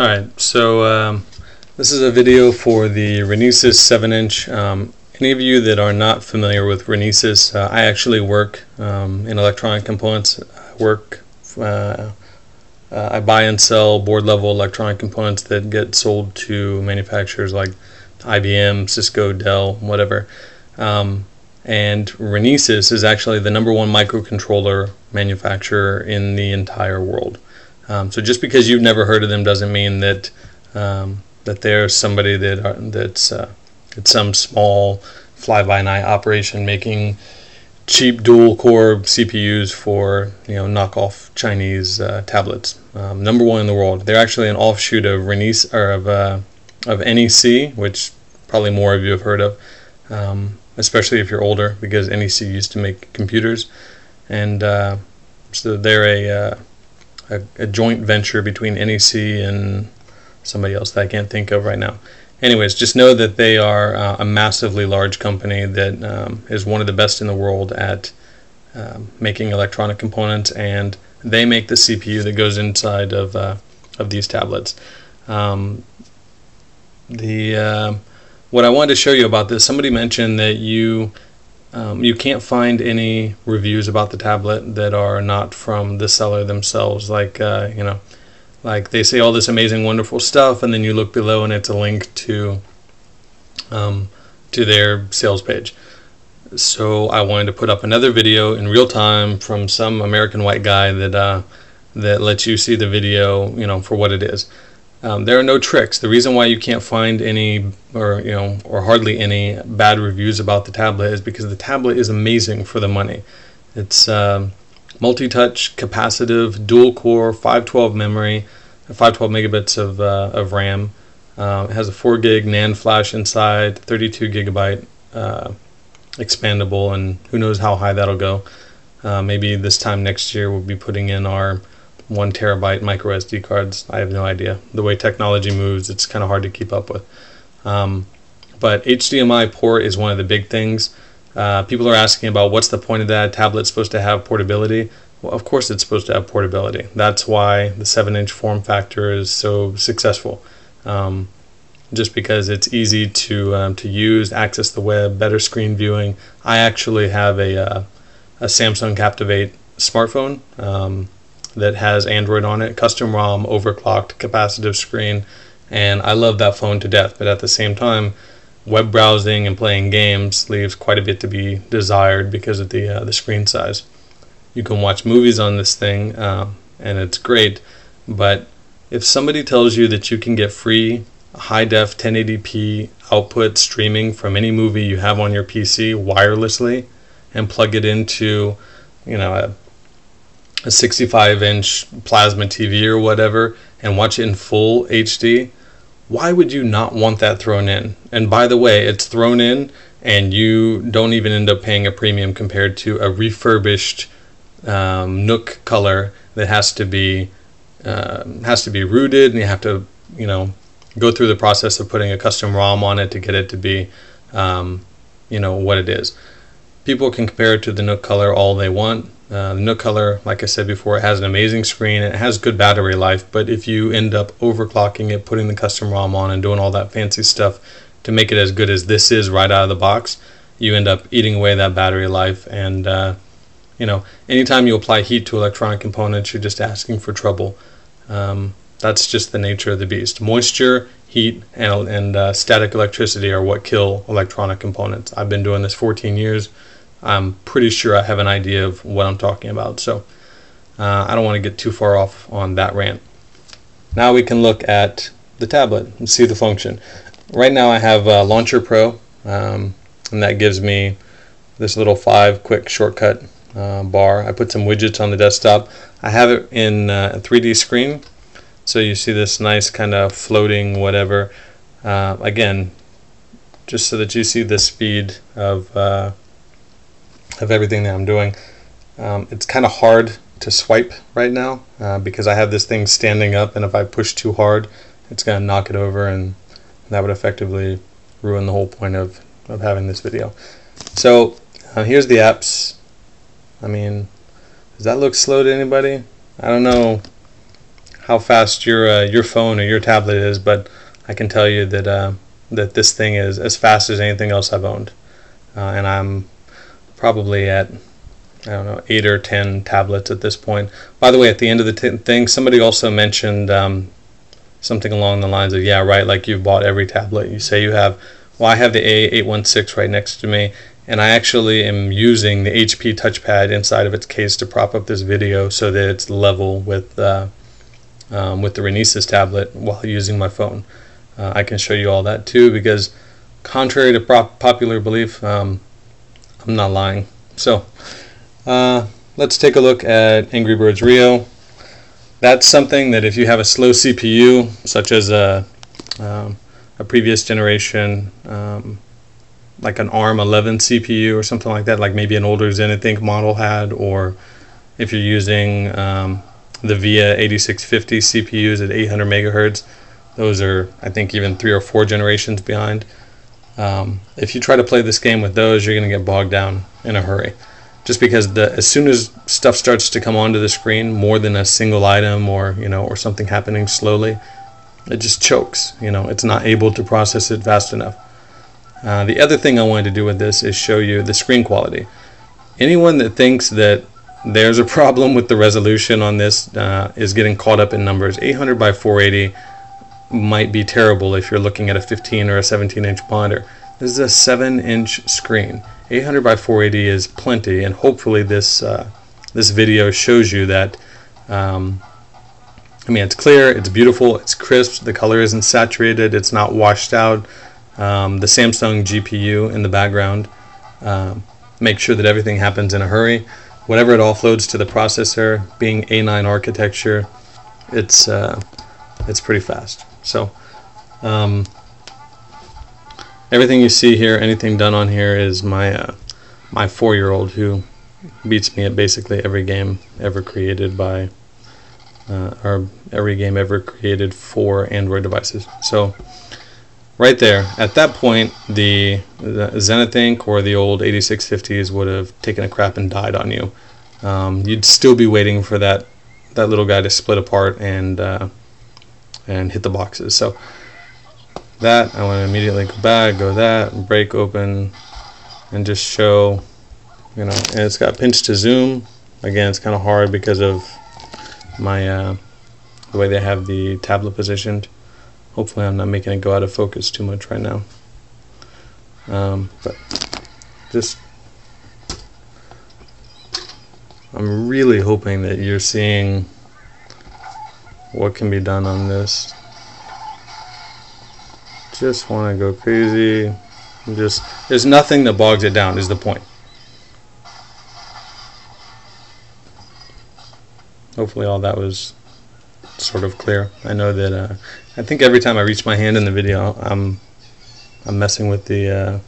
Alright, so this is a video for the Renesas 7-inch. Any of you that are not familiar with Renesas, I actually work in electronic components. I buy and sell board level electronic components that get sold to manufacturers like IBM, Cisco, Dell, whatever. And Renesas is actually the #1 microcontroller manufacturer in the entire world. So just because you've never heard of them doesn't mean that that they're somebody that's it's some small fly-by-night operation making cheap dual-core CPUs for knockoff Chinese tablets. #1 in the world. They're actually an offshoot of Renesas or of NEC, which probably more of you have heard of, especially if you're older, because NEC used to make computers, and so they're a joint venture between NEC and somebody else that I can't think of right now. Anyways, just know that they are a massively large company that is one of the best in the world at making electronic components, and they make the CPU that goes inside of these tablets. What I wanted to show you about this, somebody mentioned that you can't find any reviews about the tablet that are not from the seller themselves. Like like they say all this amazing, wonderful stuff, and then you look below and it's a link to their sales page. So I wanted to put up another video in real time from some American white guy that lets you see the video, for what it is. There are no tricks. The reason why you can't find any or hardly any bad reviews about the tablet is because the tablet is amazing for the money. It's multi-touch, capacitive, dual-core, 512 memory, 512 megabits of RAM. It has a 4 gig NAND flash inside, 32 gigabyte expandable, and who knows how high that'll go. Maybe this time next year we'll be putting in our 1 terabyte micro SD cards. I have no idea. The way technology moves, it's kind of hard to keep up with. But HDMI port is one of the big things. People are asking about what's the point of that. Tablet's supposed to have portability. Well, of course it's supposed to have portability. That's why the 7-inch form factor is so successful. Just because it's easy to use, access the web, better screen viewing. I actually have a Samsung Captivate smartphone that has Android on it, custom ROM, overclocked, capacitive screen, and I love that phone to death. But at the same time, web browsing and playing games leaves quite a bit to be desired because of the screen size. You can watch movies on this thing, and it's great, but if somebody tells you that you can get free high-def 1080p output streaming from any movie you have on your PC wirelessly and plug it into a 65-inch plasma TV or whatever and watch it in full HD, why would you not want that thrown in? And by the way, it's thrown in and you don't even end up paying a premium compared to a refurbished Nook color that has to be rooted, and you have to go through the process of putting a custom ROM on it to get it to be what it is. People can compare it to the Nook color all they want. The Nook color, like I said before, it has an amazing screen, it has good battery life, but if you end up overclocking it, putting the custom ROM on and doing all that fancy stuff to make it as good as this is right out of the box, you end up eating away that battery life. And anytime you apply heat to electronic components, you're just asking for trouble. That's just the nature of the beast. Moisture, heat, and static electricity are what kill electronic components. I've been doing this 14 years. I'm pretty sure I have an idea of what I'm talking about, so I don't want to get too far off on that rant. Now we can look at the tablet and see the function. Right now I have Launcher Pro, and that gives me this little 5 quick shortcut bar. I put some widgets on the desktop. I have it in a 3D screen, so you see this nice kind of floating whatever. Again, just so that you see the speed of everything that I'm doing. It's kind of hard to swipe right now because I have this thing standing up, and if I push too hard it's going to knock it over, and that would effectively ruin the whole point of having this video. So here's the apps. I mean, does that look slow to anybody? I don't know how fast your phone or your tablet is, but I can tell you that that this thing is as fast as anything else I've owned, and I'm probably at, I don't know, 8 or 10 tablets at this point. By the way, at the end of the thing, somebody also mentioned something along the lines of, yeah, right, like you've bought every tablet. You say you have. Well, I have the A816 right next to me, and I actually am using the HP touchpad inside of its case to prop up this video so that it's level with the Renesas tablet while using my phone. I can show you all that too, because contrary to popular belief, I'm not lying. So let's take a look at Angry Birds Rio. That's something that if you have a slow CPU, such as a previous generation, like an ARM11 CPU or something like that, like maybe an older ZenaThink model had, or if you're using the VIA 8650 CPUs at 800 megahertz, those are, I think, even 3 or 4 generations behind. If you try to play this game with those, you're going to get bogged down in a hurry. Just because as soon as stuff starts to come onto the screen, more than a single item or or something happening slowly, it just chokes. It's not able to process it fast enough. The other thing I wanted to do with this is show you the screen quality. Anyone that thinks that there's a problem with the resolution on this is getting caught up in numbers. 800 by 480 might be terrible if you're looking at a 15 or a 17-inch monitor. This is a 7-inch screen. 800 by 480 is plenty, and hopefully this video shows you that. It's clear, it's beautiful, it's crisp, the color isn't saturated, it's not washed out. The Samsung GPU in the background, make sure that everything happens in a hurry. Whenever it offloads to the processor, being A9 architecture, it's pretty fast. So everything you see here, anything done on here, is my 4-year-old who beats me at basically every game ever created by or every game ever created for Android devices. So right there, at that point, the ZenaThink or the old 8650s would have taken a crap and died on you. You'd still be waiting for that little guy to split apart and hit the boxes. So that, I want to immediately go back, break open, and just show, and it's got pinch to zoom. Again, it's kind of hard because of my the way they have the tablet positioned. Hopefully I'm not making it go out of focus too much right now. But just, I'm really hoping that you're seeing what can be done on this. Just want to go crazy. There's nothing that bogs it down, is the point. Hopefully all that was sort of clear. I know that I think every time I reach my hand in the video, I'm messing with the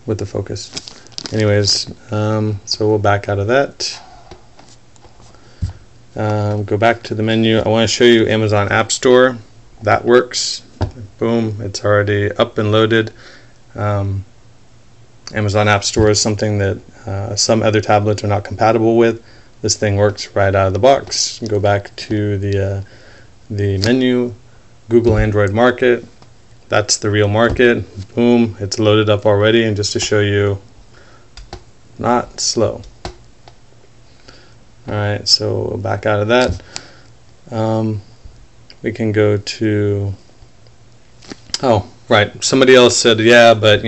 focus. Anyways, so we'll back out of that. Go back to the menu. I want to show you Amazon App Store. That works. Boom, it's already up and loaded. Amazon App Store is something that some other tablets are not compatible with. This thing works right out of the box. Go back to the menu, Google Android Market. That's the real market. Boom, it's loaded up already. And just to show you, not slow. Alright, so back out of that. We can go to, oh, right, somebody else said, yeah, but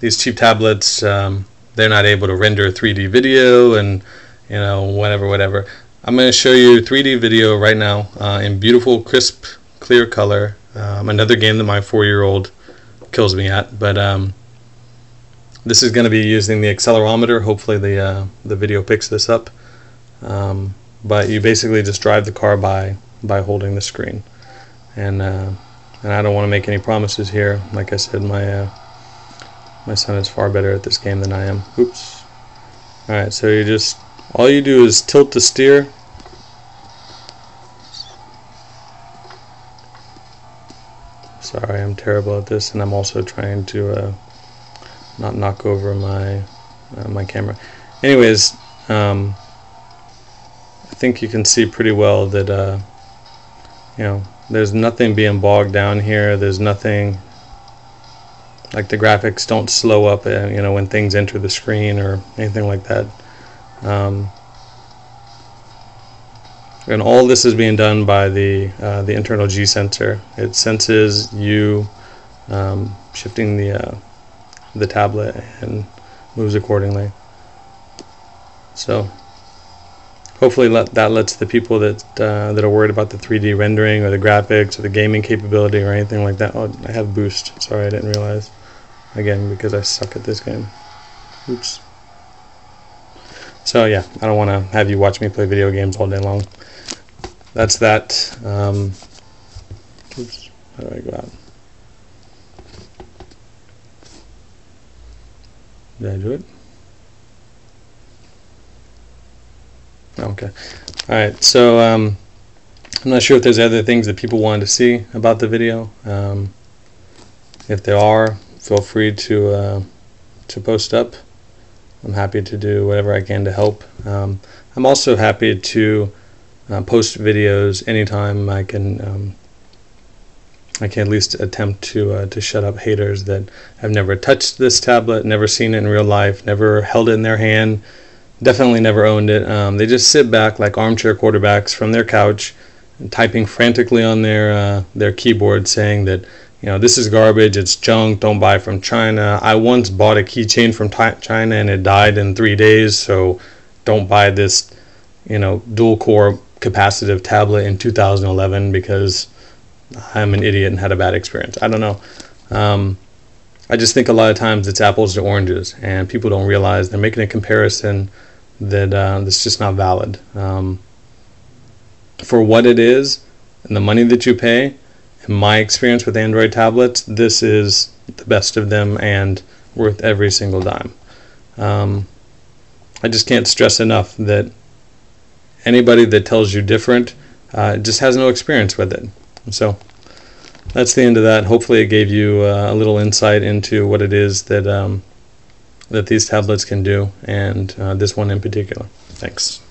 these cheap tablets, they're not able to render 3D video and whatever. I'm going to show you 3D video right now in beautiful, crisp, clear color. Another game that my 4-year-old kills me at, but this is going to be using the accelerometer. Hopefully the video picks this up. But you basically just drive the car by holding the screen, and I don't want to make any promises here. Like I said, my son is far better at this game than I am. Oops. Alright, so all you do is tilt to steer. Sorry, I'm terrible at this, and I'm also trying to not knock over my camera. Anyways, think you can see pretty well that you know, there's nothing being bogged down here. There's nothing, like the graphics don't slow up, you know, when things enter the screen or anything like that. And all this is being done by the internal G sensor. It senses you shifting the tablet and moves accordingly. So hopefully that lets the people that are worried about the 3D rendering or the graphics or the gaming capability or anything like that. Oh, I have boost. Sorry, I didn't realize. Again, because I suck at this game. Oops. So yeah, I don't want to have you watch me play video games all day long. That's that. Oops. How do I go out? Did I do it? Okay. Alright, so I'm not sure if there's other things that people wanted to see about the video. If there are, feel free to post up. I'm happy to do whatever I can to help. I'm also happy to post videos anytime I can at least attempt to shut up haters that have never touched this tablet, never seen it in real life, never held it in their hand, definitely never owned it. They just sit back like armchair quarterbacks from their couch, typing frantically on their keyboard, saying that, you know, this is garbage, it's junk, don't buy from China. I once bought a keychain from China and it died in 3 days, so don't buy this, you know, dual-core capacitive tablet in 2011 because I'm an idiot and had a bad experience. I don't know. I just think a lot of times it's apples to oranges, and people don't realize they're making a comparison that that's just not valid. For what it is and the money that you pay, in my experience with Android tablets, this is the best of them and worth every single dime. I just can't stress enough that anybody that tells you different just has no experience with it. So that's the end of that. Hopefully it gave you a little insight into what it is that that these tablets can do, and this one in particular. Thanks.